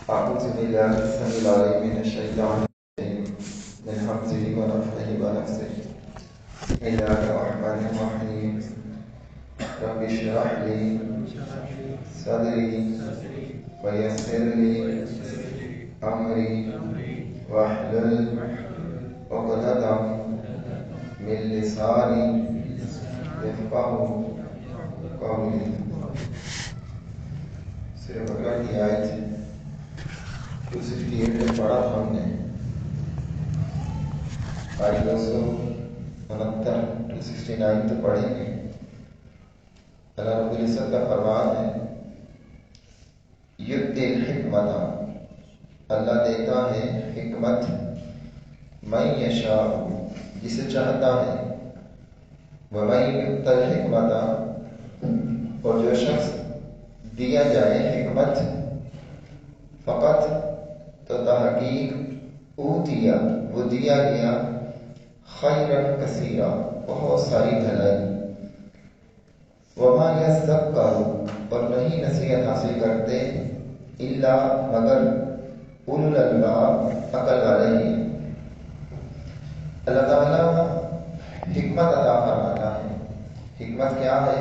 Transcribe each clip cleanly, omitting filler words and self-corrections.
أعوذ بالله السميع العليم من الشيطان الرجيم من همزه ونفخه ونفثه بسم الله الرحمن الرحيم رب اشرح لي صدري ويسر لي أمري واحلل عقدة من لساني يفقهوا قولي. سورہ بقرہ کی آیت 268 میں پڑھا تھا ہم نے. آج 269 تو پڑھیں گے. اللہ رب العزت کا فرمان ہے یؤتی الحکمت، اللہ دیتا ہے حکمت من یشاء، جسے چاہتا ہے. ومن یؤت الحکمت، اور جو شخص دیا جائے حکمت، فقط تو تحقیق اوتیا، وہ دیا گیا خیرا کثیرا، بہت ساری بھلائی. وما یذکر، اور نہیں نصیحت حاصل کرتے الا مگر اولو الالباب، عقل والے ہی. اللہ تعالیٰ حکمت عطا فرماتا ہے. حکمت کیا ہے؟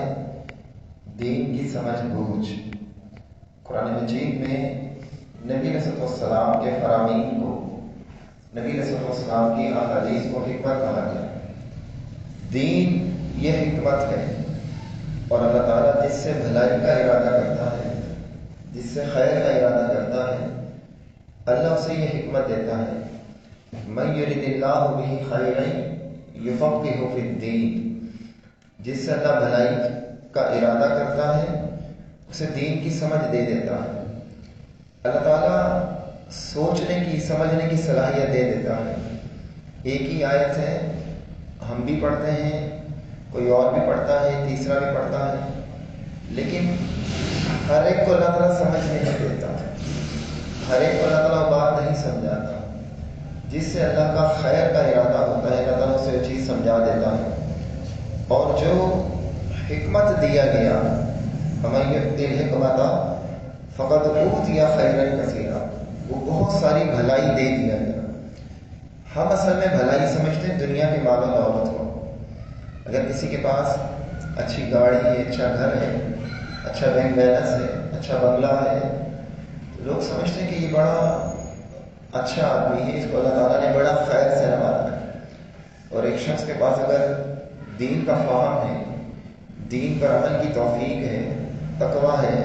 دین کی سمجھ بوجھ. قرآن مجید میں نبی علیہ السلام کے فرامین کو، نبی علیہ السلام کی احادیث کو حکمت کہا گیا. دین یہ حکمت ہے، اور اللہ تعالیٰ جس سے بھلائی کا ارادہ کرتا ہے، جس سے خیر کا ارادہ کرتا ہے، اللہ اسے یہ حکمت دیتا ہے. من یرد اللہ بہ خیرا یفقہہ فی الدین، جس سے اللہ بھلائی کا ارادہ کرتا ہے اسے دین کی سمجھ دے دیتا ہے. اللہ تعالیٰ سوچنے کی، سمجھنے کی صلاحیت دے دیتا ہے. ایک ہی آیت ہے، ہم بھی پڑھتے ہیں، کوئی اور بھی پڑھتا ہے، تیسرا بھی پڑھتا ہے، لیکن ہر ایک کو اللہ تعالیٰ سمجھ نہیں دیتا، ہر ایک کو اللہ تعالیٰ بات نہیں سمجھاتا. جس سے اللہ کا خیر کا ارادہ ہوتا ہے اللہ تعالیٰ اسے وہ چیز سمجھا دیتا ہے. اور جو حکمت دیا گیا، ومن یؤت الحکمت فقد اوتی خیرا کثیرا، وہ بہت ساری بھلائی دے دیا گیا. ہم اصل میں بھلائی سمجھتے ہیں دنیا کے مال و دولت کو. اگر کسی کے پاس اچھی گاڑی ہے، اچھا گھر ہے، اچھا بینک بیلنس ہے، اچھا بنگلہ ہے، لوگ سمجھتے ہیں کہ یہ بڑا اچھا آدمی ہے، اس کو اللہ تعالیٰ نے بڑا خیر سے نوازا ہے. اور ایک شخص کے پاس اگر دین کا فہم ہے، دین پر عمل کی توفیق ہے، تقویٰ ہے،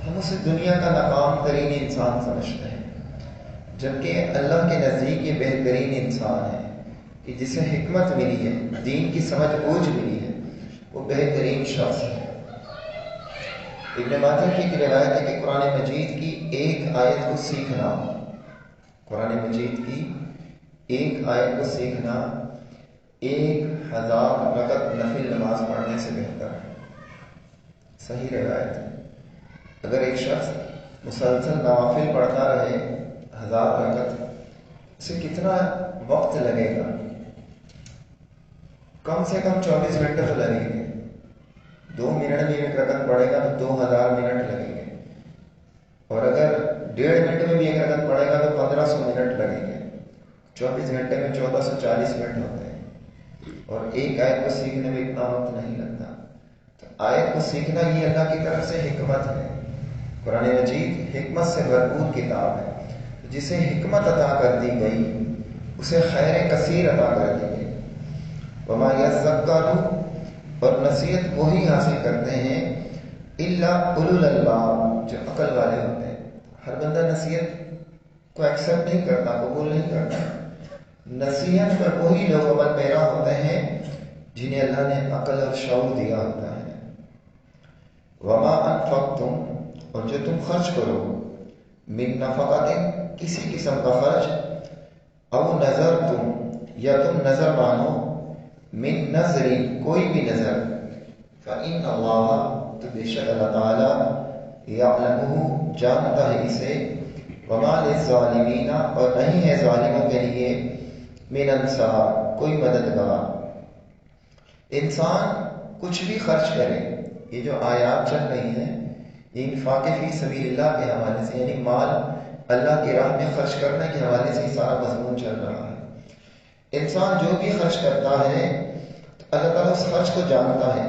ہم اسے دنیا کا ناکام ترین انسان سمجھتے ہیں. جبکہ اللہ کے نزدیک یہ بہترین انسان ہے کہ جسے حکمت ملی ہے، دین کی سمجھ بوجھ ملی ہے، وہ بہترین شخص ہے. ابن ماجہ کی ایک روایت ہے کہ قرآن مجید کی ایک آیت کو سیکھنا، قرآن مجید کی ایک آیت کو سیکھنا 1000 رکعت نفل نماز پڑھنے سے بہتر ہے. صحیح روایت ہے. اگر ایک شخص مسلسل نوافل پڑھتا رہے 1000 رکعت، اسے کتنا وقت لگے گا؟ کم سے کم 24 گھنٹے تو لگیں گے. 2 منٹ میں ایک رکعت پڑھے گا تو 2000 منٹ لگیں گے. اور اگر 1.5 منٹ میں بھی ایک رکعت پڑھے گا تو 1500 منٹ لگیں گے. 24 گھنٹے میں 1440 منٹ ہوتے ہیں. اور ایک آیت کو سیکھنے میں اتنا وقت نہیں لگتا. تو آیت کو سیکھنا یہ اللہ کی طرف سے حکمت ہے. قرآن مجید حکمت سے بھرپور کتاب ہے. جسے حکمت عطا کر دی گئی اسے خیر کثیر عطا کر دی گئی. وما یذکر، اور نصیحت وہی حاصل کرتے ہیں الا اولو الالباب، جو عقل والے ہوتے ہیں. ہر بندہ نصیحت کو ایکسپٹ نہیں کرتا، قبول نہیں کرتا. نصیحت پر وہی لوگ عمل پیرا ہوتے ہیں جنہیں اللہ نے عقل اور شعور دیا ہوتا ہے. وما انفقتم، اور جو تم خرچ کرو، من نفقت، کسی قسم کا خرچ، او نظر تم، یا تم نظر مانو، من نظر، کوئی بھی نظر، فإن اللہ، تو بے شک اللہ تعالیٰ، یعلمہ، جانتا ہے اسے، وما للظالمین، اور نہیں ہے ظالموں کے لیے، من انصار، کوئی مددگار. انسان کچھ بھی خرچ کرے، یہ جو آیات چل رہی ہیں یہ انفاق فی سبیل اللہ کے حوالے سے، یعنی مال اللہ کی راہ میں خرچ کرنے کے حوالے سے سارا مضمون چل رہا ہے۔ انسان جو بھی خرچ کرتا ہے اللہ تعالیٰ اس خرچ کو جانتا ہے،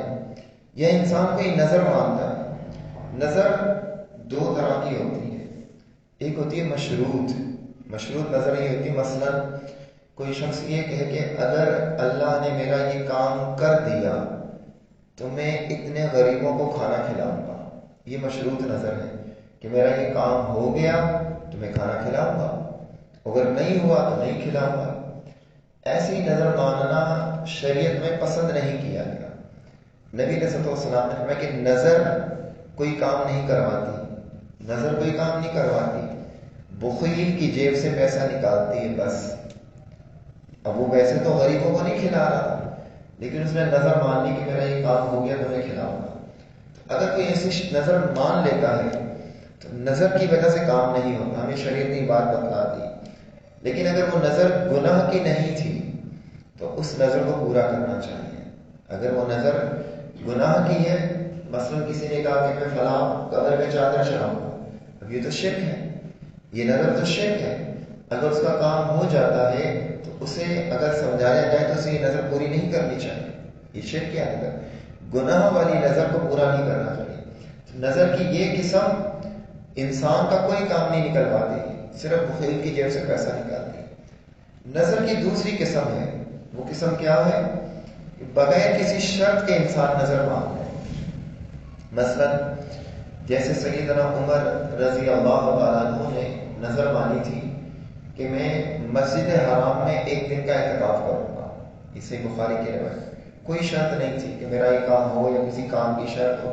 یا انسان کوئی نظر مانتا ہے۔ نظر دو طرح کی ہوتی ہے، ایک ہوتی ہے مشروط نظر یہ ہوتی ہے، مثلا کوئی شخص یہ کہے کہ اگر اللہ نے میرا یہ کام کر دیا تو میں اتنے غریبوں کو کھانا کھلاؤں گا، یہ مشروط نظر ہے کہ میرا یہ کام ہو گیا تو میں کھانا کھلاؤں گا، اگر نہیں ہوا تو نہیں کھلاؤں گا۔ ایسی نظر ماننا شریعت میں پسند نہیں کیا گیا۔ نبی علیہ السلام نے فرمایا کہ نظر کوئی کام نہیں کرواتی، بخیل کی جیب سے پیسہ نکالتی ہے بس۔ اب وہ ویسے تو غریبوں کو نہیں کھلا رہا تھا، لیکن اس نے نظر مان لی کہ میرا یہ کام ہو گیا تو میں کھلاؤں گا۔ اگر کوئی ایسی نظر مان لیتا ہے تو نظر کی وجہ سے کام نہیں ہوتا، ہمیں شریعت نے بات بتلا دی۔ لیکن اگر وہ نظر گناہ کی نہیں تھی تو اس نظر کو پورا کرنا چاہیے۔ اگر وہ نظر گناہ کی ہے، مثلا کسی نے کہا کہ میں فلاں قبر میں چادر چڑھاؤں گا، اب یہ تو شرک ہے، یہ نظر تو شرک ہے۔ اگر اس کا کام ہو جاتا ہے تو اسے اگر سمجھایا جائے تو اسے یہ نظر پوری نہیں کرنی چاہیے، یہ شرک کیا نظر، گناہ والی نظر کو پورا نہیں کرنا چاہیے۔ نظر کی یہ قسم انسان کا کوئی کام نہیں نکلواتی، صرف بخیل کی جیب سے پیسہ نکالتی۔ نظر کی دوسری قسم ہے، وہ قسم کیا ہے کہ بغیر کسی شرط کے انسان نظر مان لے۔ مثلا جیسے سیدنا عمر رضی اللہ تعالیٰ عنہ نے نظر مانی تھی کہ میں مسجد حرام میں ایک دن کا اعتکاف کروں گا، اسے بخاری کی روایت، کوئی شرط نہیں تھی کہ میرا یہ کام ہو یا کسی کام کی شرط ہو،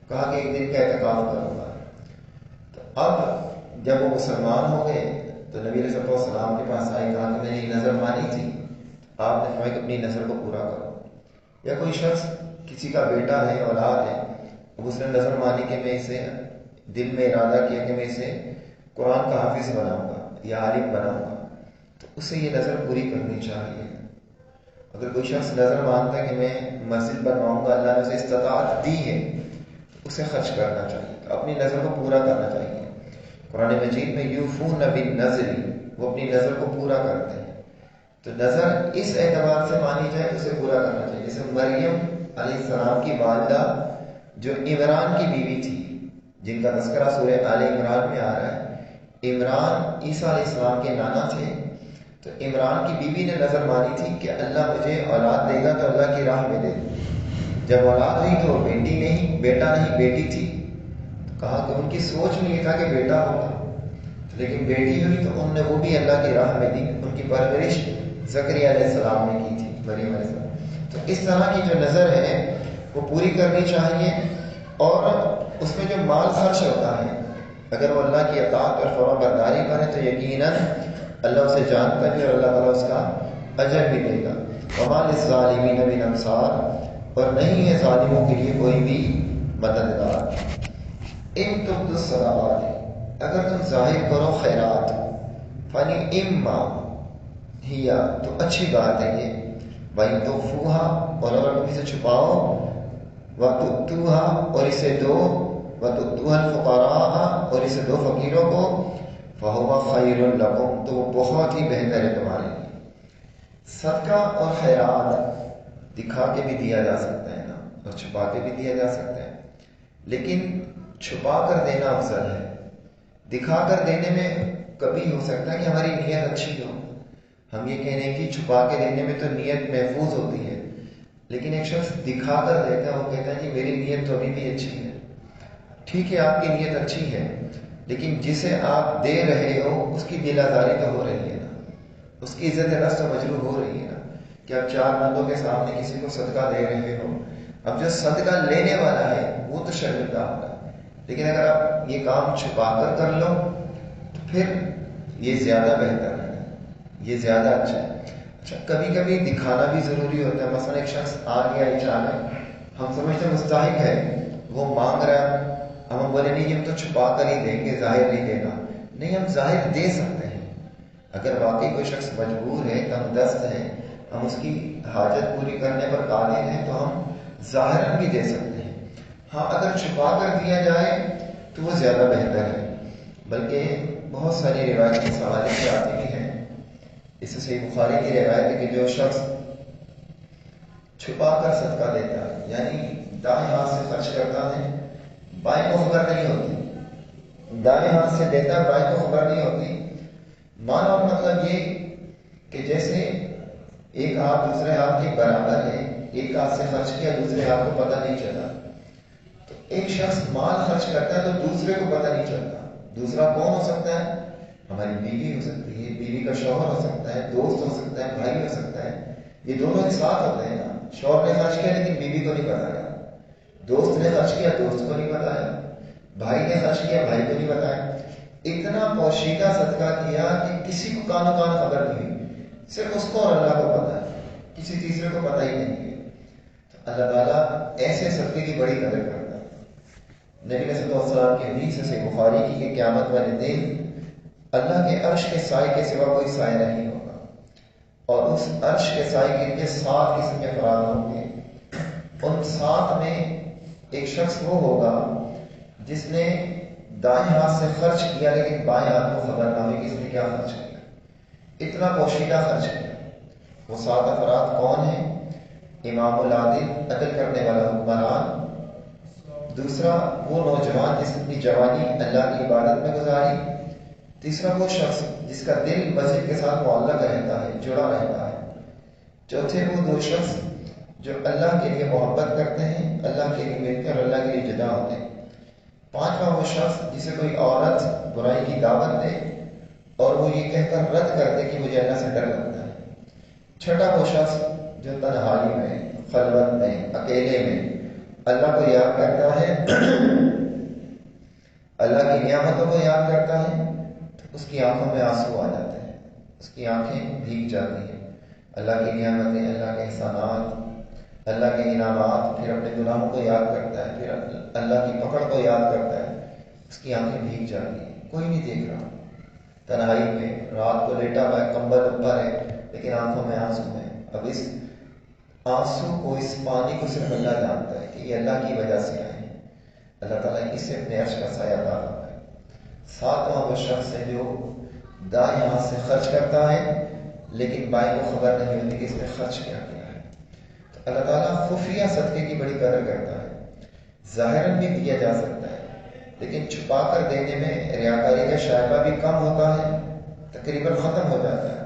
کہا کہ ایک دن کا اعتکاف کروں گا۔ تو اب جب وہ مسلمان ہو گئے تو نبی علیہ السلام کے پاس آئے، کہا کہ میں نے یہ نظر مانی تھی، آپ نے فرمایا کہ اپنی نظر کو پورا کرو۔ یا کوئی شخص کسی کا بیٹا ہے، اولاد ہے، اب اس نے نظر مانی کہ میں اسے دل میں ارادہ کیا کہ میں اسے قرآن کا حافظ بناؤں گا یا عالم بناؤں گا، تو اسے یہ نظر پوری کرنی چاہیے۔ اگر کوئی شخص نظر مانتا ہے کہ میں مسجد بنواؤں گا، اللہ نے اسے استطاعت دی ہے، تو اسے خرچ کرنا چاہیے، اپنی نظر کو پورا کرنا چاہیے۔ قرآن مجید میں یوفون بالنذر، وہ اپنی نظر کو پورا کرتے ہیں۔ تو نظر اس اعتبار سے مانی جائے تو اسے پورا کرنا چاہیے۔ جیسے مریم علیہ السلام کی والدہ جو عمران کی بیوی تھی، جن کا تذکرہ سورہ آل عمران میں آ رہا ہے، عمران عیسیٰ علیہ السلام کے نانا تھے، تو عمران کی بیوی نے نظر مانی تھی کہ اللہ مجھے اولاد دے گا تو اللہ کی راہ میں دے گا۔ جب اولاد ہوئی تو بیٹا نہیں بیٹی تھی، تو کہا کہ ان کی سوچ میں یہ تھا کہ بیٹا ہوگا، لیکن بیٹی ہوئی تو انہوں نے وہ بھی اللہ کی راہ میں دی۔ ان کی پرورش زکریا علیہ السلام نے کی تھی، مریم علیہ السلام۔ تو اس طرح کی جو نظر ہے وہ پوری کرنی چاہیے، اور اس میں جو مال خرچ ہوتا ہے اگر وہ اللہ کی اطاعت اور فرما برداری پر ہے تو یقیناً اللہ اسے جانتا ہے اور اللہ تعالیٰ اس کا اجر بھی دے گا۔ وما للظالمین من انصار، اور نہیں ہے ظالموں کے لیے کوئی بھی مددگار۔ ان تبدوا الصدقات، اگر تم ظاہر کرو خیرات، فنعما ہی، تو اچھی بات ہے یہ، وَإِن تُخْفُوهَا، اور اگر تم اسے چھپاؤ، وَتُؤْتُوهَا، اور اسے دو، وَتُؤْتُوهَا الْفُقَرَاءَ، اور اسے دو فقیروں کو، فَهُوَ خَيْرٌ لَكُمْ، تو وہ بہت ہی بہتر ہے تمہارے لیے۔ صدقہ اور خیرات دکھا کے بھی دیا جا سکتا ہے نا، اور چھپا کے بھی دیا جا سکتا ہے، لیکن چھپا کر دینا افضل ہے۔ دکھا کر دینے میں کبھی ہو سکتا ہے کہ ہماری نیت اچھی ہو، ہم یہ کہہ رہے ہیں کہ چھپا کے دینے میں تو نیت محفوظ ہوتی ہے، لیکن ایک شخص دکھا کر دیتا ہے، وہ کہتا ہے کہ میری نیت تو ابھی بھی اچھی ہے۔ ٹھیک ہے، آپ کی نیت اچھی ہے، لیکن جسے آپ دے رہے ہو اس کی دل آزاری تو ہو رہی ہے نا، اس کی عزت نفس تو مجروح ہو رہی ہے نا، کہ آپ چار بندوں کے سامنے کسی کو صدقہ دے رہے ہو، اب جو صدقہ لینے والا ہے وہ تو شرمندہ ہوگا، لیکن اگر آپ یہ کام چھپا کر لو تو پھر یہ زیادہ بہتر ہے، یہ زیادہ اچھا ہے۔ اچھا، کبھی کبھی دکھانا بھی ضروری ہوتا ہے۔ مثلا ایک شخص آ گیا اچانک، ہم سمجھتے ہیں مستحق ہے، وہ مانگ رہا ہے، ہم بولے نہیں ہم تو چھپا کر ہی دیں گے، ظاہر نہیں دینا۔ نہیں، ہم ظاہر دے سکتے ہیں، اگر واقعی کوئی شخص مجبور ہے، تنگ دست ہے، ہم اس کی حاجت پوری کرنے پر قادر ہیں تو ہم ظاہراً بھی دے سکتے ہیں۔ ہاں، اگر چھپا کر دیا جائے تو وہ زیادہ بہتر ہے، بلکہ بہت ساری روایتیں اس حوالے سے آتی بھی ہیں. اس سے صحیح بخاری کی روایت ہے کہ جو شخص چھپا کر صدقہ دیتا ہے، یعنی دائیں ہاتھ سے خرچ کرتا ہے، بائیں کو خبر نہیں ہوتی، دائیں ہاتھ سے دیتا ہے، بائیں کو خبر نہیں ہوتی. معنی اور مطلب یہ کہ جیسے ایک ہاتھ دوسرے ہاتھ کے برابر ہے، ایک ہاتھ سے خرچ کیا دوسرے ہاتھ کو پتہ نہیں چلا. تو ایک شخص مال خرچ کرتا ہے تو دوسرے کو پتہ نہیں چلتا. دوسرا کون ہو سکتا ہے؟ ہماری بیوی ہو سکتی ہے، بیوی کا شوہر ہو سکتا ہے، دوست ہو سکتا ہے، بھائی ہو سکتا ہے. یہ دونوں ایک ساتھ ہوتے ہیں نا. شوہر نے خرچ کیا لیکن بیوی کو نہیں بتایا، دوست نے خرچ کیا دوست کو نہیں بتایا، بھائی نے خرچ کیا بھائی کو نہیں بتایا. اتنا پوشیدہ صدقہ کیا کہ کسی کو کانوں کان خبر نہیں ہوئی، صرف اس کو اور اللہ کو پتا ہے، کسی تیسرے کو پتہ ہی نہیں ہے. تو اللہ تعالیٰ ایسے صدقے کی بڑی قدر کرتا ہے. نبی صلی اللہ علیہ وسلم کی حدیث سے بخاری کی کہ قیامت والے دن اللہ کے عرش کے سائے کے سوا کوئی سائے نہیں ہوگا، اور اس عرش کے سائے کے لیے 7 قسم کے فرار ہوں گے. ان 7 میں ایک شخص وہ ہوگا جس نے دائیں ہاتھ سے خرچ کیا لیکن بائیں ہاتھ کو خبر نہ ہوئی کہ اس نے کیا خرچ کیا، اتنا پوشیدہ خرچ کیا. وہ 7 افراد کون ہیں؟ امام العادل، عدل کرنے والا حکمران. دوسرا وہ نوجوان جس نے اپنی جوانی اللہ کی عبادت میں گزاری. تیسرا وہ شخص جس کا دل مسجد کے ساتھ معلق رہتا ہے، جڑا رہتا ہے. چوتھے وہ 2 شخص جو اللہ کے لیے محبت کرتے ہیں، اللہ کے لیے ملتے ہیں اور اللہ کے لیے جدا ہوتے ہیں. 5واں وہ شخص جسے کوئی عورت برائی کی دعوت دے اور وہ یہ کہہ کر رد کر دے کہ مجھے اللہ سے ڈر لگتا ہے. 6واں وہ شخص جو تنہائی میں، خلوت میں، اکیلے میں اللہ کو یاد کرتا ہے، اللہ کی نعمتوں کو یاد کرتا ہے، تو اس کی آنکھوں میں آنسو آ جاتے ہیں، اس کی آنکھیں بھیگ جاتی ہیں. اللہ کی نعمتیں، اللہ کے احسانات، اللہ کے انعامات، پھر اپنے گناہوں کو یاد کرتا ہے، پھر اللہ کی پکڑ کو یاد کرتا ہے، اس کی آنکھیں بھیگ جاتی ہیں. کوئی نہیں دیکھ رہا، تنہائی میں رات کو لیٹا ہوا ہے، کمبل اوپر ہے لیکن آنکھوں میں آنسو ہیں. اب اس آنسو کو، اس پانی کو صرف اللہ جانتا ہے کہ یہ اللہ کی وجہ سے آئے ہیں. اللہ تعالیٰ اس سے اپنے عرش کا سایہ عطا فرمائے. 7واں وہ شخص ہے جو دائیں ہاتھ سے خرچ کرتا ہے لیکن بائیں کو خبر نہیں ہوتی کہ اس نے خرچ کیا کیا ہے. تو اللہ تعالیٰ خفیہ صدقے کی بڑی قدر کرتا ہے. ظاہراً بھی دیا جا سکتا ہے لیکن چھپا کر دینے میں ریاکاری کا شائبہ بھی کم ہوتا ہے، تقریباً ختم ہو جاتا ہے،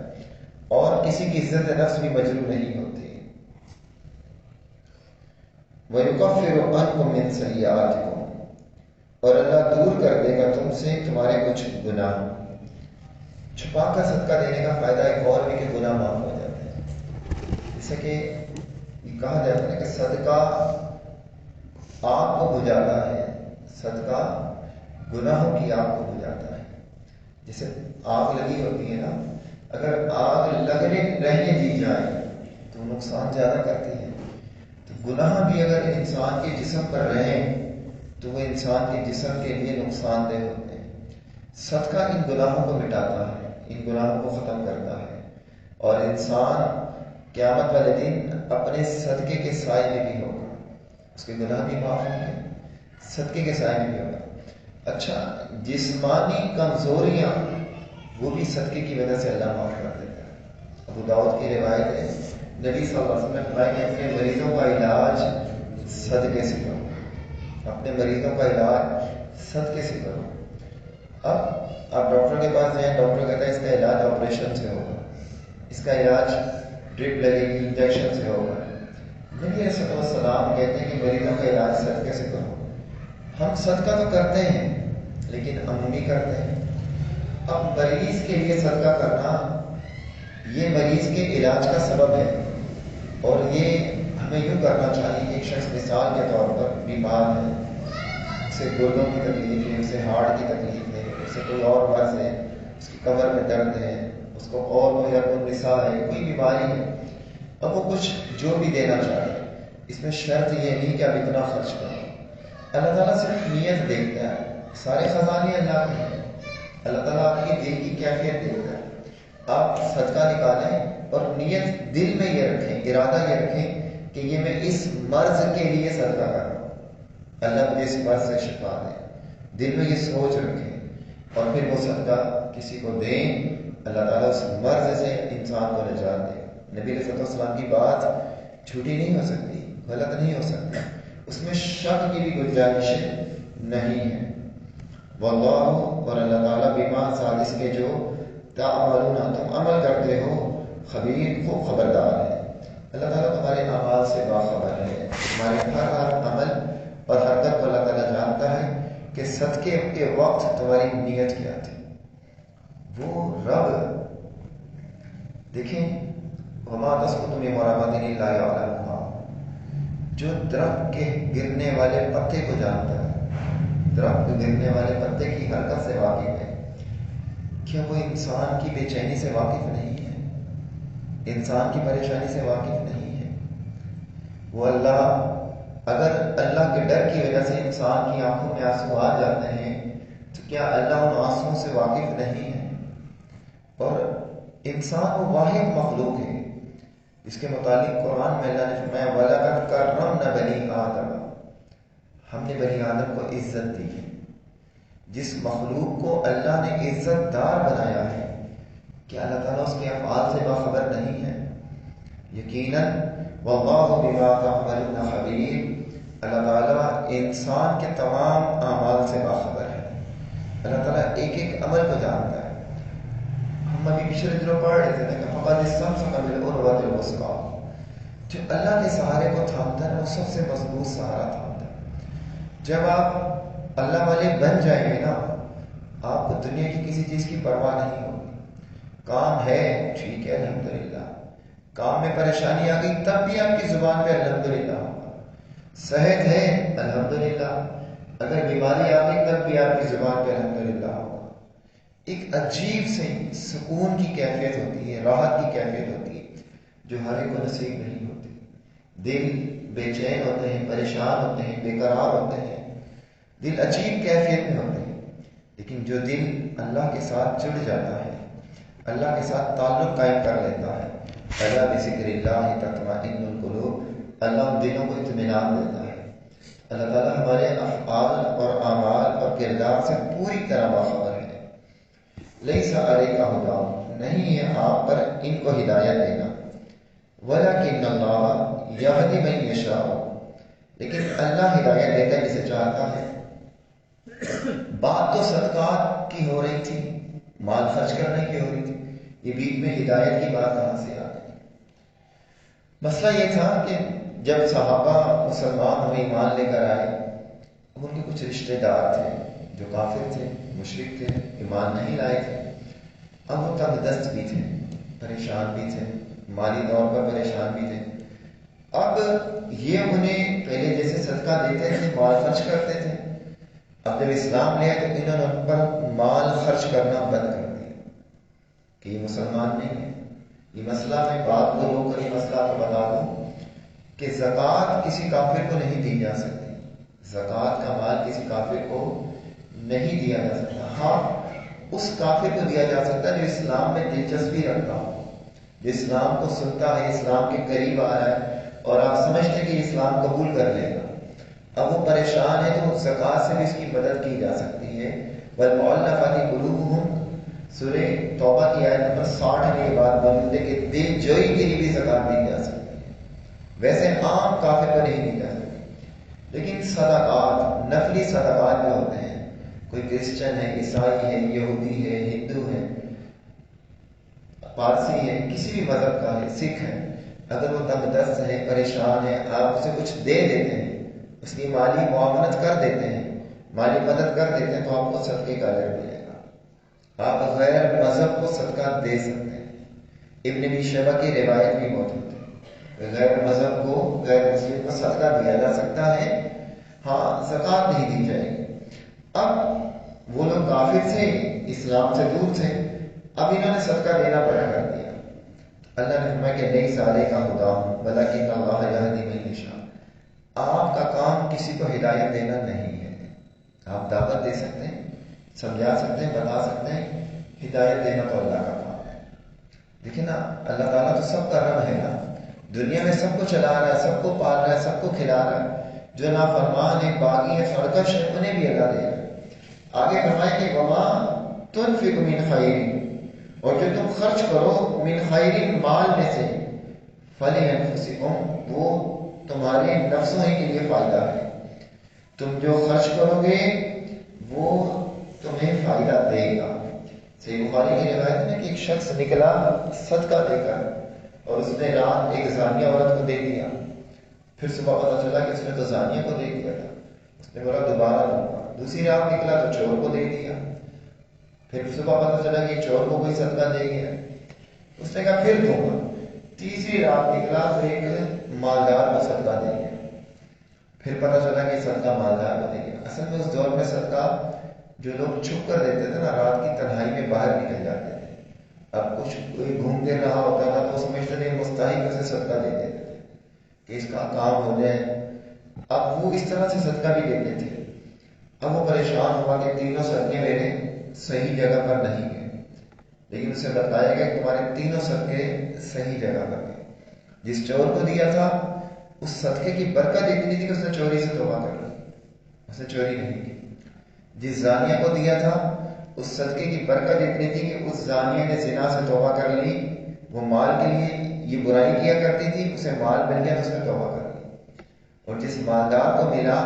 اور کسی کی عزت نفس بھی مجروح نہیں ہوتی. وَيُكَفِّرُ عَنْكُم مِّن سَيِّئَاتِكُم، اور اللہ دور کر دے گا تم سے تمہارے کچھ گناہ. چھپا کر صدقہ دینے کا فائدہ ایک اور بھی کہ گناہ معاف ہو جاتے ہیں. جیسے کہ یہ کہا جاتا ہے کہ صدقہ آگ کو بجھاتا ہے، صدقہ گناہوں کی آگ کو بجھاتا ہے. جیسے آگ لگی ہوتی ہے نا، اگر آگ رہنے دی جائے تو نقصان زیادہ کرتی ہے. تو گناہ بھی اگر انسان کے جسم پر رہیں تو وہ انسان کے جسم کے لیے نقصان دہ ہوتے ہیں. صدقہ ان گناہوں کو مٹاتا ہے، ان گناہوں کو ختم کرتا ہے، اور انسان قیامت والے دن اپنے صدقے کے سائے میں بھی ہوگا. اس کے گناہ بھی معاف ہوں گے، صدقے کے سائے میں بھی ہوگا. اچھا، جسمانی کمزوریاں وہ بھی صدقے کی وجہ سے اللہ معاف کر دیتا ہے. ابو داؤد کی روایت ہے، نبی صلی اللہ علیہ وسلم نے فرمایا کہ اپنے مریضوں کا علاج صدقے سے کرو، اپنے مریضوں کا علاج صدقے سے کرو. اب آپ ڈاکٹر کے پاس جائیں، ڈاکٹر کہتا ہے اس کا علاج آپریشن سے ہوگا، اس کا علاج ڈرپ لگے گی، انجیکشن سے ہوگا. نبی علیہ السلام کہتے ہیں کہ مریضوں کا علاج صدقے سے کرو. ہم صدقہ تو کرتے ہیں لیکن عمومی کرتے ہیں. اب مریض کے لیے صدقہ کرنا یہ مریض کے علاج کا سبب ہے، اور یہ ہمیں یوں کرنا چاہیے کہ ایک شخص مثال کے طور پر بیمار ہے، اسے گردوں کی تکلیف ہے، اسے ہارٹ کی تکلیف ہے، اسے کوئی اور مرض ہے، اس کی کمر میں درد ہے، اس کو اور کوئی النساء ہے، کوئی بیماری ہے. اب وہ کچھ جو بھی دینا چاہے، اس میں شرط یہ نہیں کہ آپ اتنا خرچ کرو. اللہ تعالیٰ صرف نیت دیکھتا ہے، سارے خزانے اللہ کے ہیں. اللہ تعالیٰ آپ کی دل کی کیفیت دیکھتا ہے. آپ صدقہ نکالیں اور نیت دل میں یہ رکھیں، ارادہ یہ رکھیں کہ یہ میں اس مرض کے لیے صدقہ کر رہا ہوں، اللہ مجھے اس مرض سے شفا دے. دل میں یہ سوچ رکھیں. اور پھر وہ صدقہ کسی کو دیں، اللہ تعالیٰ اس مرض سے انسان کو نجات دے. نبی علیہ السلام کی بات جھوٹی نہیں ہو سکتی، غلط نہیں ہو سکتی، اس میں شک کی بھی گنجائش نہیں ہے. واللہ، اور اللہ تعالیٰ بما سادس کے جو تعملون تم عمل کرتے ہو، خبیر خوب خبردار ہے. اللہ تعالیٰ تمہارے اعمال سے باخبر ہے، تمہارے ہر عمل اور حرکت کو اللہ تعالیٰ جانتا ہے کہ صدقے کے وقت تمہاری نیت کیا تھی. وہ رب دیکھیں، وما تسقط من ورقۃ الا یعلمها، جو درخت کے گرنے والے پتے کو جانتا ہے، درخت کے گرنے والے پتے کی حرکت سے واقف ہے، کیا وہ انسان کی بے چینی سے واقف نہیں ہے؟ انسان کی پریشانی سے واقف نہیں ہے؟ وہ اللہ، اگر اللہ کے ڈر کی وجہ سے انسان کی آنکھوں میں آنسو آ جاتے ہیں تو کیا اللہ ان آنسوؤں سے واقف نہیں ہے؟ اور انسان وہ واحد مخلوق ہے اس کے متعلق قرآن میں اللہ نے فرمایا وَلَقَدْ كَرَّمْنَا بَنِي آدَمَ، ہم نے بنی آدم کو عزت دی ہے. جس مخلوق کو اللہ نے عزت دار بنایا ہے، کیا اللہ تعالیٰ اس کے افعال سے باخبر نہیں ہے؟ یقیناً وَاللَّهُ بِمَا تَعْمَلُونَ خَبِيرٌ، اللہ تعالیٰ انسان کے تمام اعمال سے باخبر ہے. اللہ تعالیٰ ایک ایک عمل کو جانتا ہے. ہم ابھی پچھلے دنوں پڑھ رہے تھے کہ فقد استمسك بالعروة الوثقى، جو اللہ کے سہارے کو تھامتا ہے وہ سب سے مضبوط سہارا تھامتا ہے. جب آپ اللہ والے بن جائیں گے نا، آپ کو دنیا کی کسی چیز کی پرواہ نہیں ہوگی. کام ہے ٹھیک ہے الحمدللہ، کام میں پریشانی آ گئی تب بھی آپ کی زبان پہ الحمدللہ ہوگا. صحت ہے الحمدللہ، اگر بیماری آ گئی تب بھی آپ کی زبان پہ الحمدللہ ہوگا. ایک عجیب سے سکون کی کیفیت ہوتی ہے، راحت کی کیفیت ہوتی ہے جو ہر ایک کو نصیب نہیں ہوتی. دل بے چین ہوتے ہیں، پریشان ہوتے ہیں، بے قرار ہوتے ہیں، دل عجیب کیفیت میں ہوتے ہیں. لیکن جو دل اللہ کے ساتھ جڑ جاتا ہے، اللہ کے ساتھ تعلق قائم کر لیتا ہے، الا بذکر اللہ تطمئن القلوب، اللہ ان دلوں کو اطمینان دیتا ہے. اللہ تعالیٰ ہمارے افعال اور اعمال اور کردار سے پوری طرح باخبر ہے. لیس علیک ھداھم، نہیں ہے آپ پر ان کو ہدایت دینا، ولکن اللہ یہدی من یشاء، لیکن اللہ ہدایت دیتا ہے جسے چاہتا ہے. بات تو صدقات کی ہو رہی تھی، مال خرچ کرنے کی ہو رہی تھی، یہ بیچ میں ہدایت کی بات کہاں سے آ گئی؟ مسئلہ یہ تھا کہ جب صحابہ مسلمان ہوئے، ایمان لے کر آئے، ان کے کچھ رشتہ دار تھے جو کافر تھے، مشرک تھے، ایمان نہیں لائے تھے. اب وہ تنگ دست بھی تھے، پریشان بھی تھے، مالی طور پر پریشان بھی تھے. اب یہ انہیں پہلے جیسے صدقہ دیتے تھے، مال خرچ کرتے تھے، اب جب اسلام لیا تو انہوں نے ان پر مال خرچ کرنا بند کر دیا کہ یہ مسلمان نہیں ہے. یہ مسئلہ میں بات کو روک کر یہ مسئلہ آپ کو بتا دوں کہ زکوٰۃ کسی کافر کو نہیں دی جا سکتی. زکوٰۃ کا مال کسی کافر کو نہیں دیا جا سکتا. ہاں اس کافر کو دیا جا سکتا ہے جو اسلام میں دلچسپی رکھتا ہو، جو اسلام کو سنتا ہے، اسلام کے قریب آ رہا ہے اور آپ سمجھتے ہیں کہ اسلام قبول کر لے گا. اب وہ پریشان ہے تو زکوٰۃ سے بھی اس کی مدد کی جا سکتی ہے. والمؤلفۃ قلوبہم، سورہ توبہ کی آیت نمبر 60 میں یہ بات موجود ہے کہ دل جوئی کے لیے بھی زکوٰۃ دی جا سکتی ہے. ویسے عام کافر کو نہیں دی جا سکتی. لیکن صدقات، نفلی صدقات جو ہوتے ہیں، کوئی کرسچن ہے، عیسائی ہے، یہودی ہے، ہندو ہے، پارسی ہے، کسی بھی مذہب کا ہے، سکھ ہے، اگر وہ تنگ دست ہے، پریشان ہے، آپ اسے کچھ دے دیتے ہیں، اس کی مالی معاونت کر دیتے ہیں، مالی مدد کر دیتے ہیں، تو آپ کو صدقے کا اجر ملے گا. آپ غیر مذہب کو صدقہ دے سکتے ہیں. ابن ابی شیبہ کی روایت بھی موجود ہے، غیر مذہب کو، غیر مسلم کو صدقہ دیا جا سکتا ہے، ہاں زکوٰۃ نہیں دی جائے گی. اب وہ لوگ کافر تھے، اسلام سے دور تھے، اب انہوں نے صدقہ دینا بڑا کر دیا. اللہ نے فرمایا کہ لیس علیک ھداھم ولکن اللہ یہدی من یشاء، آپ کا کام کسی کو ہدایت دینا نہیں ہے. آپ دعوت دے سکتے ہیں، سمجھا سکتے ہیں، بتا سکتے ہیں، ہدایت دینا تو اللہ کا کام ہے. دیکھیں نا، اللہ تعالیٰ تو سب کا رب ہے نا، دنیا میں سب کو چلا رہا ہے، سب کو پال رہا ہے، سب کو کھلا رہا ہے. جو نافرمان ہے، باغی ہے، سرکش ہے، انہیں بھی اللہ دے رہا ہے. آگے فرمائے کہ وما تنفق من خیر، اور جو تم خرچ کرو من خیر مال میں سے، فلانفسکم وہ تمہارے نفسوں ہی کے لیے فائدہ ہے، تم جو خرچ کرو گے وہ تمہیں فائدہ دے گا۔ صحیح بخاری کی روایت ہے کہ ایک شخص نکلا صدقہ دے کر اور اس نے رات ایک زانیہ عورت کو دے دیا، پھر صبح پتہ چلا کہ اس نے تو زانیہ کو دے دیا تھا، اس نے بولا دوبارہ دوں گا۔ دوسری رات نکلا تو چور کو دے دیا، پھر صبح پتہ چلا کہ چور کو کوئی صدقہ دے گیا، اس نے کہا پھر دوں گا۔ تیسری رات نکلا تو ایک مالدار کو صدقہ دے گیا، پھر پتہ چلا کہ صدقہ مالدار کو دے گیا۔ اصل میں اس دور میں صدقہ جو لوگ چھپ کر دیتے تھے نا، رات کی تنہائی میں باہر نکل جاتے تھے، اب کچھ کوئی گھوم پھر رہا ہوتا تھا تو سمجھتے تھے مستحق اسے صدقہ دے دیتے تھے کہ اس کا کام ہو جائے، اب وہ اس طرح سے صدقہ بھی دیتے تھے۔ اب وہ پریشان ہوا کہ تینوں صدقے میرے صحیح جگہ پر نہیں گئے، لیکن اسے بتایا گیا کہ تمہارے تینوں صدقے صحیح جگہ پر گئے۔ جس چور کو دیا تھا اس صدقے کی برکت اتنی تھی کہ اس نے چوری سے توبہ کر لی، اس نے چوری نہیں کی۔ جس زانیہ کو دیا تھا اس صدقے کی برکت اتنی تھی کہ اس زانیہ نے زنا سے توبہ کر لی، وہ مال کے لیے یہ برائی کیا کرتی تھی، اسے مال مل گیا تو اس نے توبہ کر لی۔ اور جس مالدار کو ملا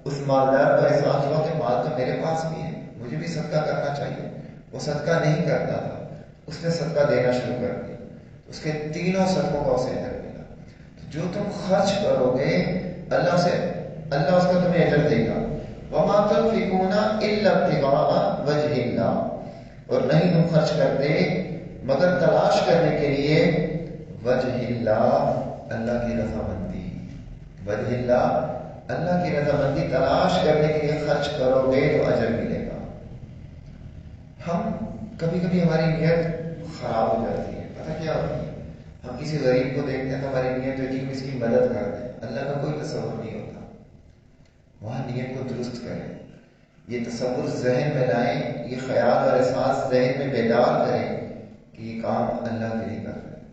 اس مالدار کو احساس ہوا کہ مال تو میرے پاس بھی ہے، مجھے بھی صدقہ کرنا چاہیے، وہ صدقہ نہیں کرتا تھا، اس نے صدقہ دینا شروع کر دیا، اس کے تینوں صدقوں کا اسے اجر ملا۔ تو جو تم خرچ کرو گے اللہ اس کا تمہیں اجر دے گا۔ وما تنفقون الا ابتغاء وجه اللہ، اور نہیں تم خرچ کرتے مگر تلاش کرنے کے لیے وجہ اللہ، اللہ کی رضامندی، وجہ اللہ، اللہ کی رضامندی تلاش کرنے کے لیے خرچ کرو گے تو اجر ملے گا۔ ہم کبھی کبھی ہماری نیت خراب ہو جاتی ہے، پتہ کیا ہوتی ہے، ہم کسی غریب کو دیکھتے ہیں تو ہماری نیت ہوتی ہے کہ اس کی مدد کر دیں، اللہ کا کوئی تصور نہیں ہوتا، وہاں نیت کو درست کریں، یہ تصور ذہن میں لائیں، یہ خیال اور احساس ذہن میں بیدار کریں کہ یہ کام اللہ کے لیے کر رہے ہیں۔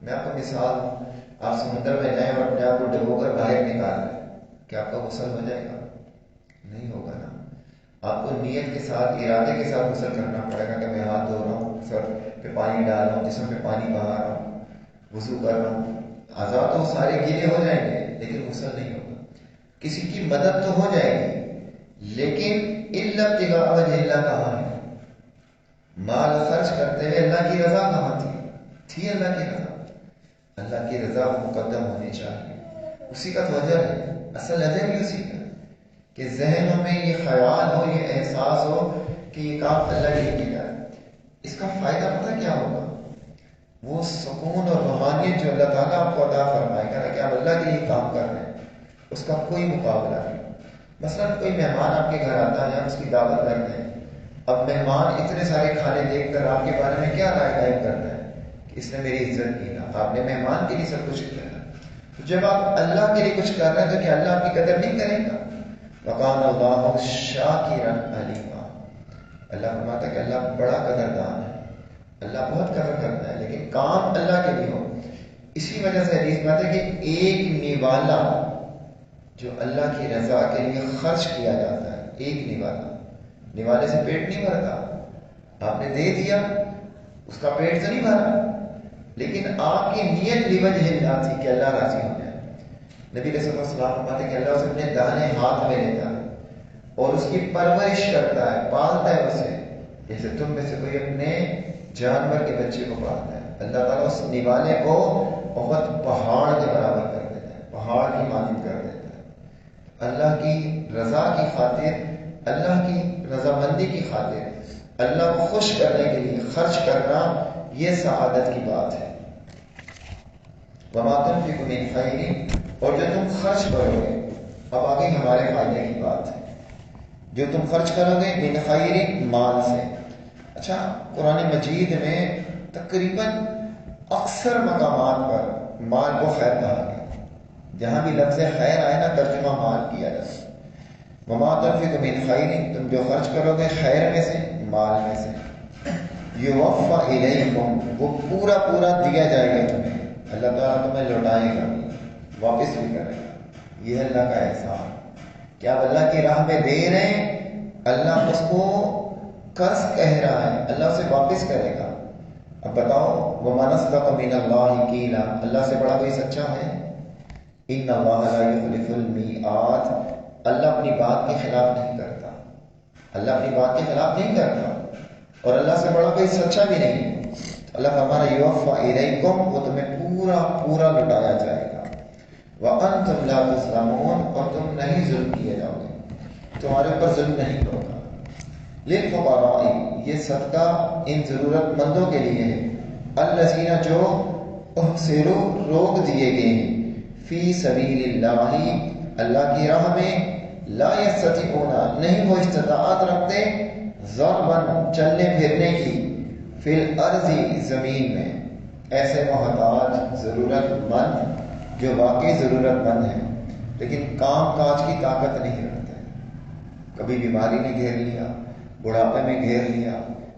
میں آپ کو مثال دوں، آپ سمندر میں جائیں اور اپنے آپ کو ڈبو کر باہر نکال رہے ہیں، کیا آپ کا غسل ہو جائے گا؟ نہیں ہوگا نا۔ آپ کو نیت کے ساتھ، ارادے کے ساتھ غسل کرنا پڑے گا کہ میں ہاتھ دھو رہا ہوں، سر پہ پانی ڈال رہا ہوں، جسم پہ پانی بہا رہا ہوں، وضو کر رہا ہوں، اعضاء تو سارے گیلے ہو جائیں گے لیکن غسل نہیں ہوگا۔ کسی کی مدد تو ہو جائے گی لیکن الا ابتغاء وجہ اللہ کہاں ہے؟ مال خرچ کرتے ہوئے اللہ کی رضا کہاں تھی اللہ کی رضا، اللہ کی رضا مقدم ہونی چاہیے، اسی کا تو اجر ہے، اصل اجر بھی اسی کا، کہ ذہنوں میں یہ خیال ہو، یہ احساس ہو کہ یہ کام اللہ کے لیے کیا ہے۔ اس کا فائدہ پتہ کیا ہوگا؟ وہ سکون اور روحانیت جو اللہ تعالیٰ آپ کو عطا فرمائے گا کہ آپ اللہ کے لیے کام کر رہے ہیں، اس کا کوئی مقابلہ نہیں۔ مثلا کوئی مہمان آپ کے گھر آتا ہے، آپ اس کی دعوت کرتے ہیں، اب مہمان اتنے سارے کھانے دیکھ کر آپ کے بارے میں کیا رائے قائم کرتا ہے کہ اس نے میری عزت کی نا، آپ نے مہمان کے لیے سب کچھ کیا نا۔ تو جب آپ اللہ کے لیے کچھ کر رہے ہیں تو کیا اللہ آپ کی قدر نہیں کرے گا؟ وَقَانَ اللَّهُ شَاكِرًا عَلِيمًا، اللہ فرماتا ہے کہ اللہ بڑا قدردان ہے، اللہ بہت قدر کرتا ہے، لیکن کام اللہ کے لیے ہو۔ اسی وجہ سے حدیث میں آتا ہے کہ ایک نوالا جو اللہ کی رضا کے لیے خرچ کیا جاتا ہے، ایک نوالے سے پیٹ نہیں بھرتا، آپ نے دے دیا اس کا پیٹ سے نہیں بھرا، لیکن آپ کی نیت لوجہ اللہ تھی کہ اللہ راضی ہو جائے۔ نبی علیہ السلام فرماتے ہیں کہ اللہ اسے اپنے دانے ہاتھ میں لیتا ہے اور اس کی پرورش کرتا ہے، پالتا ہے اسے، جیسے تم میں سے کوئی اپنے جانور کے بچے کو پالتا ہے۔ اللہ تعالیٰ اس نوالے کو بہت پہاڑ کے برابر کر دیتا ہے، پہاڑ کی مانند کر دیتا ہے۔ اللہ کی رضا کی خاطر، اللہ کی رضامندی کی خاطر، اللہ کو خوش کرنے کے لیے خرچ کرنا یہ سعادت کی بات ہے۔ وَمَا تُنْفِقُ مِنْ خَيْرٍ، اور جو تم خرچ کرو گے، اب آگے ہمارے فائدے کی بات ہے، جو تم خرچ کرو گے من خیر، مال سے۔ اچھا، قرآن مجید میں تقریباً اکثر مقامات پر مال کو خیر کہا گیا، جہاں بھی لفظ خیر آئے نا ترجمہ مال کیا جائے۔ وما تنفقوا من خیر، تم جو خرچ کرو گے خیر میں سے، مال میں سے، یوفی الیکم، وہ پورا پورا دیا جائے گا تمہیں، اللہ تعالیٰ تمہیں لوٹائے گا، واپس بھی کرے گا۔ یہ ہے اللہ کا احسان کہ آپ اللہ کی راہ میں دے رہے ہیں، اللہ اس کو قرض کہہ رہا ہے، اللہ اسے واپس کرے گا۔ اب بتاؤ، وَمَنْ أَصْدَقُ مِنَ اللَّهِ قِيلًا، اللہ سے بڑا کوئی سچا ہے؟ إِنَّ اللَّهَ لَا يُخْلِفُ الْمِيعَادَ، اللہ اپنی بات کے خلاف نہیں کرتا، اللہ اپنی بات کے خلاف نہیں کرتا، اور اللہ سے بڑا کوئی سچا بھی نہیں۔ اللہ ہمارا یوفا الیکم، وہ تمہیں پورا پورا لٹایا جائے گا، وَأَنْتُمْ لَا تُظْلَمُونَ، اور تم نہیں ظلم کیے جاؤ گے، تمہارے اوپر ظلم نہیں ہوگا۔ للفقراء، یہ صدقہ ان ضرورت مندوں کے لیے ہے، الذین جو احصروا روک دیے گئے ہیں، فی سبیل اللہ اللہ کی راہ میں، لا یستطیعون نہیں وہ استطاعت رکھتے، ضربا چلنے پھرنے کی، فی الارض زمین میں، ایسے محتاج ضرورت مند جو واقعی ضرورت مند ہیں لیکن کام کاج کی طاقت نہیں رکھتے، کبھی بیماری نے گھیر لیا، بڑھاپے میں گھیر لیا،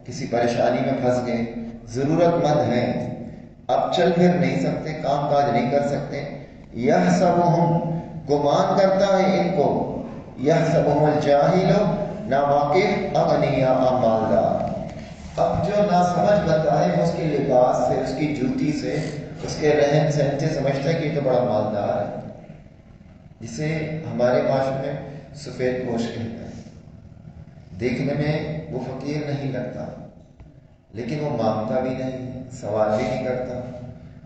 کسی پریشانی میں پھنس گئے، ضرورت مند ہیں، اب چل پھر نہیں سکتے، کام کاج نہیں کر سکتے، یحسبہم گمان کرتا ہے ان کو، یحسبہم الجاہل ناواقف اغنیاء مالدار۔ اب جو ناسمجھ بنتا ہے اس کے لباس سے، اس کی جوتی سے، اس کے رہن سہن سے سمجھتا ہے کہ یہ تو بڑا مالدار ہے، جسے ہمارے معاشرے میں سفید پوش کہتے ہیں۔ دیکھنے میں وہ فقیر نہیں لگتا لیکن وہ مانگتا بھی نہیں، سوال بھی نہیں کرتا،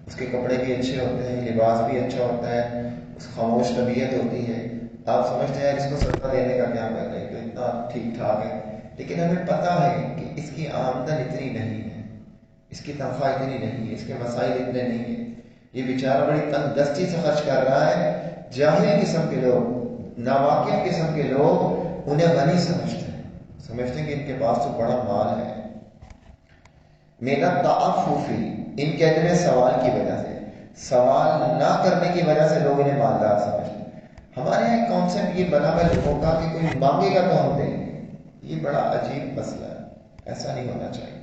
اس کے کپڑے بھی اچھے ہوتے ہیں، لباس بھی اچھا ہوتا ہے، اس خاموش طبیعت ہوتی ہے، آپ سمجھتے ہیں اس کو صدقہ دینے کا کیا فائدہ ہے، تو اتنا ٹھیک ٹھاک ہے، لیکن ہمیں پتہ ہے کہ اس کی آمدن اتنی نہیں ہے، اس کی تنخواہ اتنی نہیں ہے، اس کے مسائل اتنے نہیں ہیں، یہ بیچارہ بڑی تنگ دستی سے خرچ کر رہا ہے۔ جاہل قسم کے لوگ، ناواقف قسم کے لوگ انہیں غنی سمجھتے ہیں کہ ان کے پاس تو بڑا مال ہے۔ میرا تعفف، ان کے عدم سوال کی وجہ سے، سوال نہ کرنے کی وجہ سے لوگ انہیں مالدار سمجھتے ہیں۔ ہمارے یہاں کانسیپٹ یہ بنا ہے لوگوں کا کہ کوئی مانگے گا تو ہم دیں گے، یہ بڑا عجیب مسئلہ ہے، ایسا نہیں ہونا چاہیے۔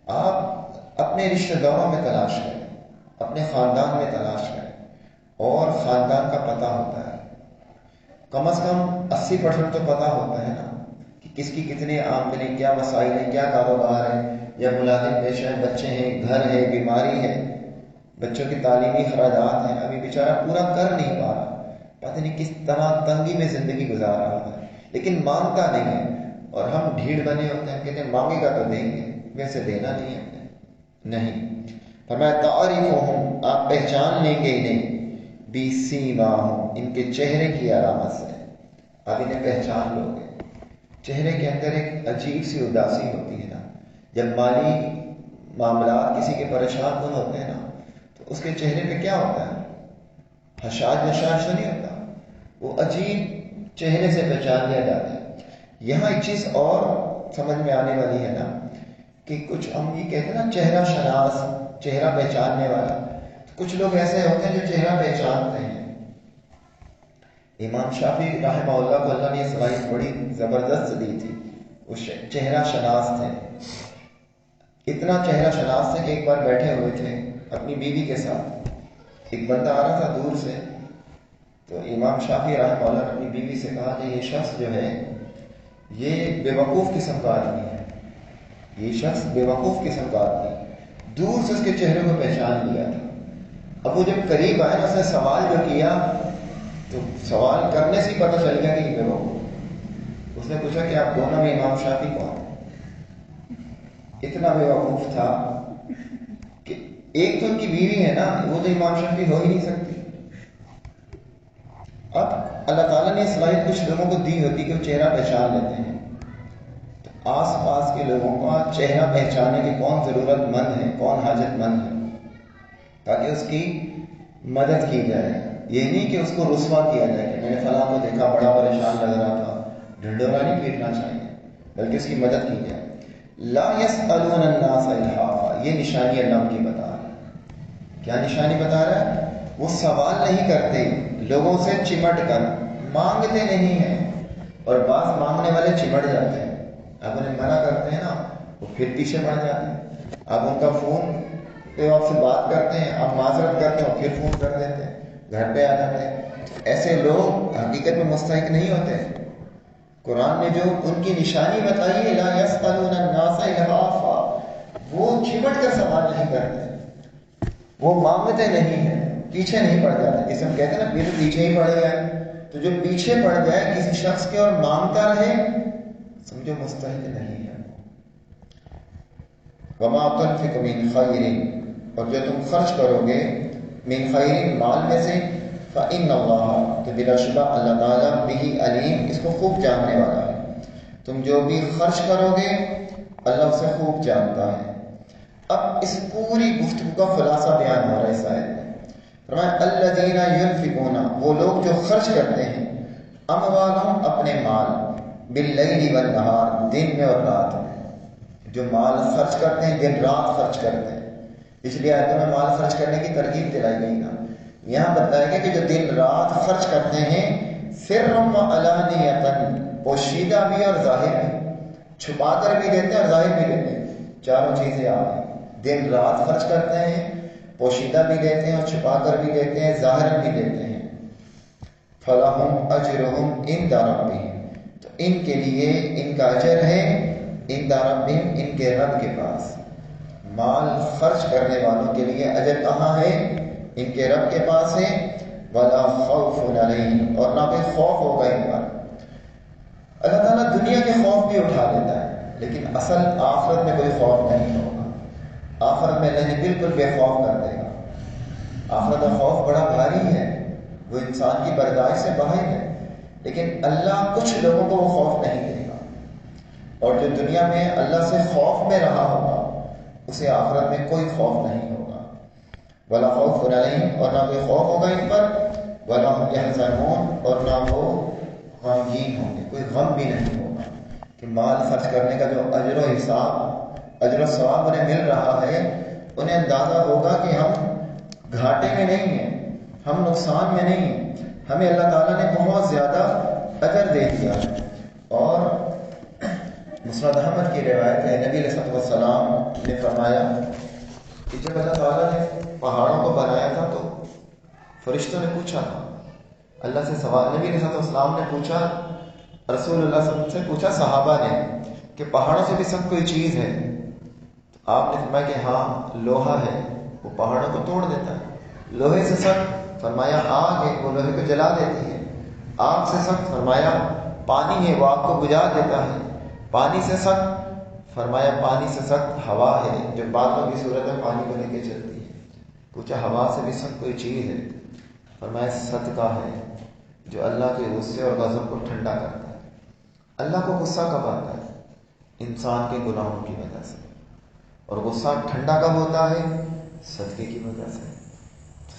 آپ اپنے رشتہ داروں میں تلاش کریں، اپنے خاندان میں تلاش کریں، اور خاندان کا پتہ ہوتا ہے، کم از کم 80% تو پتہ ہوتا ہے نا کہ کس کی کتنے آمدنی، کیا مسائل ہیں، کیا کاروبار ہے، یا ملازم پیشہ ہے، بچے ہیں، گھر ہے، بیماری ہے، بچوں کی تعلیمی اخراجات ہیں، ابھی بیچارہ پورا کر نہیں پا رہا، پتہ نہیں کس طرح تنگی میں زندگی گزار رہا ہے، لیکن مانگتا نہیں ہے، اور ہم ڈھیڑ بنے ہوتے ہیں، کہتے ہیں مانگے گا تو دیں گے، ویسے دینا نہیں ہے نہیں۔ فرمایا تعریفہم، آپ پہچان لیں گے انہیں، بسیماہم، ان کے چہرے کی علامت سے، آپ انہیں پہچان لو گے۔ چہرے کے اندر ایک عجیب سی اداسی ہوتی ہے نا، جب مالی معاملات کسی کے پریشان کن ہوتے ہیں نا تو اس کے چہرے پہ کیا ہوتا ہے، حشاش نشاش تو نہیں ہوتا، وہ عجیب چہرے سے پہچان لیا جاتا ہے۔ یہاں ایک چیز اور سمجھ میں آنے والی ہے نا کہ کچھ ہم یہ کہتے ہیں نا چہرہ شناس، چہرہ پہچاننے والا، کچھ لوگ ایسے ہوتے ہیں جو چہرہ پہچانتے ہیں۔ امام شافعی رحمہ اللہ کو اللہ نے یہ صلاحیت بڑی زبردست دی تھی، وہ چہرہ شناس تھے، اتنا چہرہ شناس تھے کہ ایک بار بیٹھے ہوئے تھے اپنی بیوی کے ساتھ، ایک بندہ آ رہا تھا دور سے، تو امام شافعی رحمہ اللہ نے اپنی بیوی سے کہا کہ یہ شخص جو ہے یہ بے وقوف قسم کا آدمی ہے، یہ شخص بے وقوف قسم کا آدمی، دور سے اس کے چہرے کو پہچان لیا تھا۔ اب وہ جب قریب آئے نا، اس نے سوال جو کیا تو سوال کرنے سے ہی پتہ چل گیا کہ یہ بے وقوف۔ اس نے پوچھا کہ آپ دونوں میں امام شافعی کون؟ اتنا بے وقوف تھا کہ ایک تو ان کی بیوی ہے نا، وہ تو امام شافعی ہو ہی نہیں سکتی۔ اب اللہ تعالیٰ نے صلاحیت کچھ لوگوں کو دی ہوتی کہ وہ چہرہ پہچان لیتے ہیں، تو آس پاس کے لوگوں کا چہرہ پہچاننے کی کون ضرورت مند ہے، کون حاجت مند ہے، تاکہ اس کی مدد کی جائے۔ یہ نہیں کہ اس کو رسوا کیا جائے کہ میں نے فلاں کو دیکھا بڑا پریشان لگ رہا تھا، ڈھنڈورا نہیں پیٹنا چاہیے، بلکہ اس کی مدد کی جائے۔ لا يسألون الناس الحافا، یہ نشانی اللہ ان کی بتا رہا ہے۔ کیا نشانی بتا رہا ہے؟ وہ سوال نہیں کرتے لوگوں سے چمٹ کر، مانگتے نہیں ہیں، اور بعض مانگنے والے چمٹ جاتے ہیں، آپ انہیں منع کرتے ہیں نا وہ پھر پیچھے پڑ جاتے ہیں، آپ ان کا فون پہ آپ سے بات کرتے ہیں، آپ معذرت کرتے ہیں اور پھر فون کر دیتے ہیں، گھر پہ آ جاتے ہیں۔ ایسے لوگ حقیقت میں مستحق نہیں ہوتے، قرآن نے جو ان کی نشانی بتائی ہے لا یسألون الناس الہافا، وہ چمٹ کر سوال نہیں کرتے، وہ مانگتے نہیں ہیں، پیچھے نہیں پڑ جاتے. جسے ہم کہتے ہیں نا پھر پیچھے ہی پڑ گیا ہے، تو جو پیچھے پڑ جائے کسی شخص کے اور مانگتا رہے سمجھو مستحق نہیں ہے. وما تنفق من خیر، اور جو تم خرچ کرو گے من خیر مال میں سے، فإن اللہ، تو بلا شبہ اللہ تعالیٰ بہ علیم، اس کو خوب جاننے والا ہے. تم جو بھی خرچ کرو گے اللہ اسے خوب جانتا ہے. اب اس پوری گفتگو کا خلاصہ بیان ہو رہا ہے اس آیت میں. فرمایا الذین ینفقون، وہ لوگ جو خرچ کرتے ہیں، اموالہم، اپنے مال، باللیل والنہار، دن میں اور رات میں. جو مال خرچ کرتے ہیں دن رات خرچ کرتے ہیں، اس لیے آیتوں میں مال خرچ کرنے کی ترغیب دلائی گئی نا. یہاں بتایا گیا کہ جو دن رات خرچ کرتے ہیں سرًا وعلانیۃً، پوشیدہ بھی اور ظاہر بھی، چھپا کر بھی دیتے ہیں اور ظاہر بھی دیتے ہیں، چاروں چیزیں آ گئی. دن رات خرچ کرتے ہیں، پوشیدہ بھی دیتے ہیں اور چھپا کر بھی دیتے ہیں، ظاہر بھی دیتے ہیں. فَلَهُمْ أَجْرُهُمْ عِنْدَ رَبِّهِمْ، تو ان کے لیے ان کا اجر ہے عند ربهم، ان کے رب کے پاس. مال خرچ کرنے والوں کے لیے اجر کہاں ہے؟ ان کے رب کے پاس ہے. وَلَا خَوْفٌ عَلَيْهِمْ، اور نہ کوئی خوف ہوگا ان پر. اللہ تعالیٰ دنیا کے خوف بھی اٹھا دیتا ہے، لیکن اصل آخرت میں کوئی خوف نہیں ہوگا. آخرت میں اللہ بالکل بے خوف کر دے گا. آخرت کا خوف بڑا بھاری ہے، وہ انسان کی برداشت سے باہر ہے، لیکن اللہ کچھ لوگوں کو وہ خوف نہیں دے گا. اور جو دنیا میں اللہ سے خوف میں رہا ہوگا اسے آخرت میں کوئی خوف نہیں ہوگا. وَلَا خَوْفٌ عَلَيْهِمْ، اور نہ کوئی خوف ہوگا ان پر. وَلَا هُمْ يَحْزَنُونَ، اور نہ وہ غمگین ہوں گے، کوئی غم بھی نہیں ہوگا کہ مال خرچ کرنے کا جو اجر و حساب، اجر و ثواب انہیں مل رہا ہے، انہیں اندازہ ہوگا کہ ہم گھاٹے میں نہیں ہیں، ہم نقصان میں نہیں ہیں، ہمیں اللہ تعالیٰ نے بہت زیادہ اجر دے دیا. اور مسند احمد کی روایت ہے نبی علیہ السلام نے فرمایا کہ جب اللہ تعالیٰ نے پہاڑوں کو بنایا تھا تو فرشتوں نے پوچھا تھا اللہ سے سوال. نبی علیہ السلام نے پوچھا، رسول اللہ صلی اللہ علیہ وسلم سے پوچھا صحابہ نے کہ پہاڑوں سے بھی سخت کوئی چیز ہے؟ تو آپ نے فرمایا کہ ہاں لوہا ہے، وہ پہاڑوں کو توڑ دیتا ہے. لوہے سے سخت؟ فرمایا آگ ہے، وہ لوہے کو جلا دیتی ہے. آگ سے سخت؟ فرمایا پانی ہے، وہ آگ کو بجھا دیتا ہے. پانی سے سخت؟ فرمایا پانی سے سخت ہوا ہے، جو بادلوں کی صورت میں پانی کو لے کے چلتی ہے. پوچھا ہوا سے بھی سخت کوئی چیز ہے؟ فرمایا صدقہ ہے، جو اللہ کے غصے اور غضب کو ٹھنڈا کرتا ہے. اللہ کو غصہ کب آتا ہے؟ انسان کے گناہوں کی وجہ سے، اور غصہ ٹھنڈا کب ہوتا ہے؟ صدقے کی وجہ سے.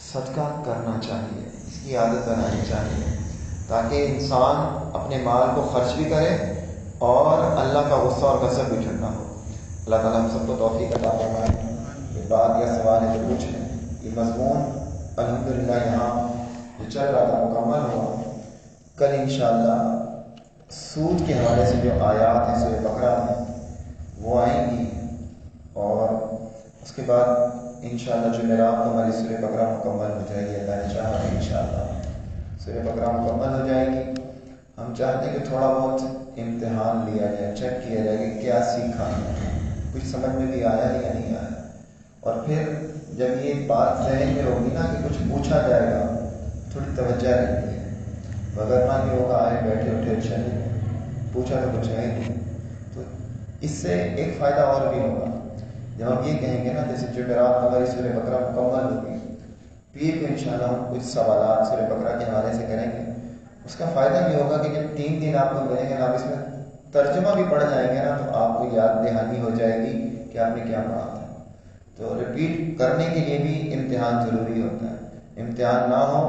صدقہ کرنا چاہیے، اس کی عادت بنانی چاہیے تاکہ انسان اپنے مال کو خرچ بھی کرے اور اللہ کا غصہ اور غضب بھی ٹھنڈا ہو. اللہ تعالیٰ ہم سب کو توفیق عطا فرمائے. یہ بات یا سوال ہے جو پوچھ لیں. یہ مضمون الحمدللہ یہاں جو چل رہا تھا مکمل ہوا. کل انشاءاللہ سود کے حوالے سے جو آیات ہیں سورہ بقرہ میں وہ آئیں گی، اور اس کے بعد انشاءاللہ جمعرات کو ہماری سورہ بقرہ مکمل ہو جائے گی. اللہ نے چاہا کہ انشاءاللہ سورہ بقرہ مکمل ہو جائے گی. ہم چاہتے ہیں کہ تھوڑا بہت امتحان لیا جائے، چیک کیا جائے کہ کیا سیکھا ہے، کچھ سمجھ میں بھی آیا یا نہیں آیا. اور پھر جب یہ بات ذہن میں ہوگی نا کہ کچھ پوچھا جائے گا تھوڑی توجہ رہتی ہے. مگر مان کے وہ آئے بیٹھے اٹھے چلے، پوچھا تو کچھ ہے نہیں. تو اس سے ایک فائدہ اور بھی ہوگا. جب ہم یہ کہیں گے نا جیسے جمعرات ہماری سورہ بقرہ مکمل ہوگی، پیر کو انشاءاللہ ہم کچھ سوالات سورہ بقرہ کے حوالے سے کریں گے. اس کا فائدہ بھی ہوگا کہ جب 3 دن آپ کو ملیں گے نا، آپ اس میں ترجمہ بھی پڑھ جائیں گے نا تو آپ کو یاد دہانی ہو جائے گی کہ آپ نے کیا پڑھا تھا. تو ریپیٹ کرنے کے لیے بھی امتحان ضروری ہوتا ہے. امتحان نہ ہو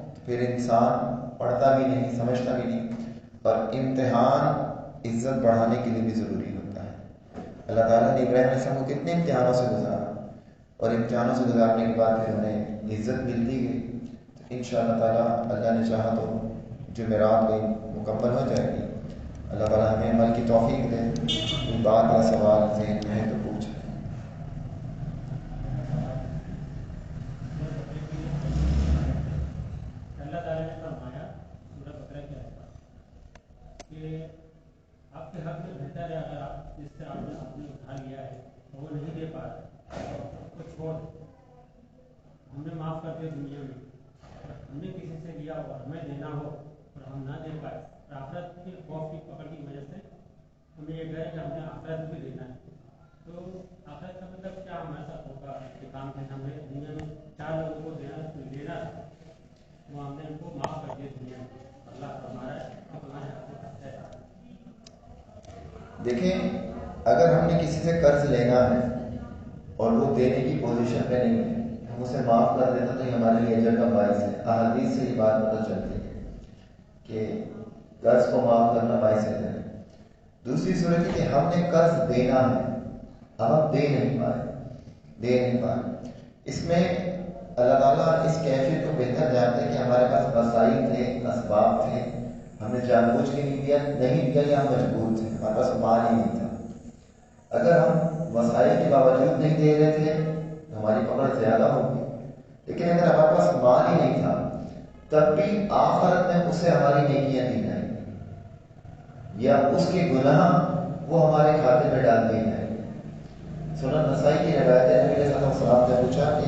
تو پھر انسان پڑھتا بھی نہیں، سمجھتا بھی نہیں. اور امتحان عزت بڑھانے کے لیے بھی ضروری ہوتا ہے. اللہ تعالیٰ نے ابراہیم علیہ السلام کو کتنے امتحانوں سے گزارا، اور امتحانوں سے گزارنے کے بعد پھر انہیں عزت ملتی گئی. تو انشاءاللہ تعالیٰ اللہ نے چاہا تو جمعرات میں مکمل ہو جائے گی. اللہ تعالیٰ ہمیں عمل کی توفیق دے. کوئی بات یا سوال ذہن میں ہے تو پوچھ. اللہ تعالیٰ نے فرمایا سورہ بقرہ کے اندر کہ کہ بہتر ہے اگر آپ جس سے آپ نے ادھار لیا ہے وہ نہیں دے پا رہے تو چھوڑ ہم نے معاف کر دیا دنیا میں، ہم نے کسی سے لیا ہو اور ہمیں دینا ہو اور ہم نہ دے پائے، آخرت کے خوف کی پکڑ کی وجہ سے ہمیں یہ ڈر ہے کہ ہم نے آخرت بھی دینا ہے. تو آخرت کا مطلب کیا ہمارے ساتھ ہوگا کہ کام کے ہمیں دنیا میں 4 لوگوں کو دینا تھا، وہ ہم نے ان کو معاف کر دیا دنیا میں. اللہ ہمارا ہمارے ہاتھ ہے. دیکھیں اگر ہم نے کسی سے قرض لینا ہے اور وہ دینے کی پوزیشن پہ نہیں ہے، ہم اسے معاف کر دیتے تو یہ ہمارے لیے اجر کا باعث ہے. احادیث سے یہ بات پتہ چلتی ہے کہ قرض کو معاف کرنا باعث ہے. دوسری صورت ہے کہ ہم نے قرض دینا ہے، اب ہم دے نہیں پائے. اس میں اللہ تعالیٰ اس کیفیت کو بہتر جانتے ہیں کہ ہمارے پاس وسائل تھے، اسباب تھے، ہم نے جان بوجھ کے نہیں دیا یا ہم مجبور تھے، ہمارے پاس مال ہی نہیں تھا. اگر ہم وسائل کے باوجود نہیں دے رہے تھے تو ہماری پکڑ زیادہ ہوگی، لیکن اگر ہمارے پاس مال ہی نہیں تھا تب بھی آخرت میں اسے ہماری نیکیاں دی جائیں گی یا اس کے گناہ وہ ہمارے کھاتے میں ڈال دیے جائیں گے. سنن نسائی کی روایت ہے، نبی صلی اللہ علیہ وسلم نے پوچھا کہ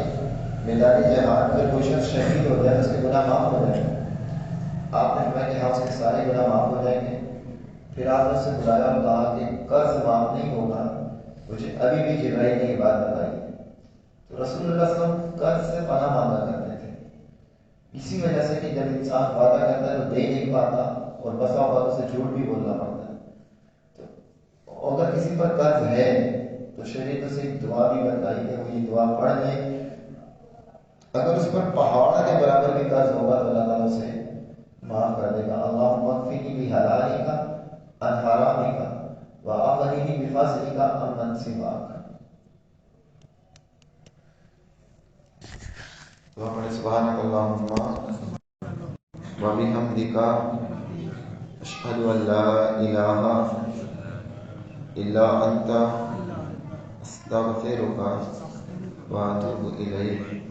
میدان جہاد اگر کوئی شخص شہید ہو جائے تو اس کے گناہ معاف ہو جائیں گے؟ آپ نے فرمایا کہ ہاں اس کے سارے گناہ معاف ہو جائیں گے. پھر آپ نے اس سے بلایا اور کہا کہ قرض معاف نہیں ہوگا، مجھے ابھی بھی جبرائیل نے یہ بات بتائی. تو رسول اللہ صلی اللہ علیہ وسلم قرض سے پناہ مانگا کرتے تھے، اسی وجہ سے کہ جب انسان وعدہ کرتا ہے تو دے نہیں پاتا اور بسا اوقات اسے جھوٹ بھی بولنا پڑتا ہے. تو اگر کسی پر قرض ہے تو شریعت سے ایک دعا بھی بتائی کہ وہ یہ دعا پڑھ لے. اگر اس پر پہاڑ کے برابر بھی قرض ہوگا تو اللہ تعالیٰ اسے معاف کر دے گا. اللہم اکفنی بحلالک عن حرامک واغننی بفضلک عمن سواک. سبحانک اللہم وبحمدک اشہد ان لا الہ الا انت استغفرک واتوب الیک.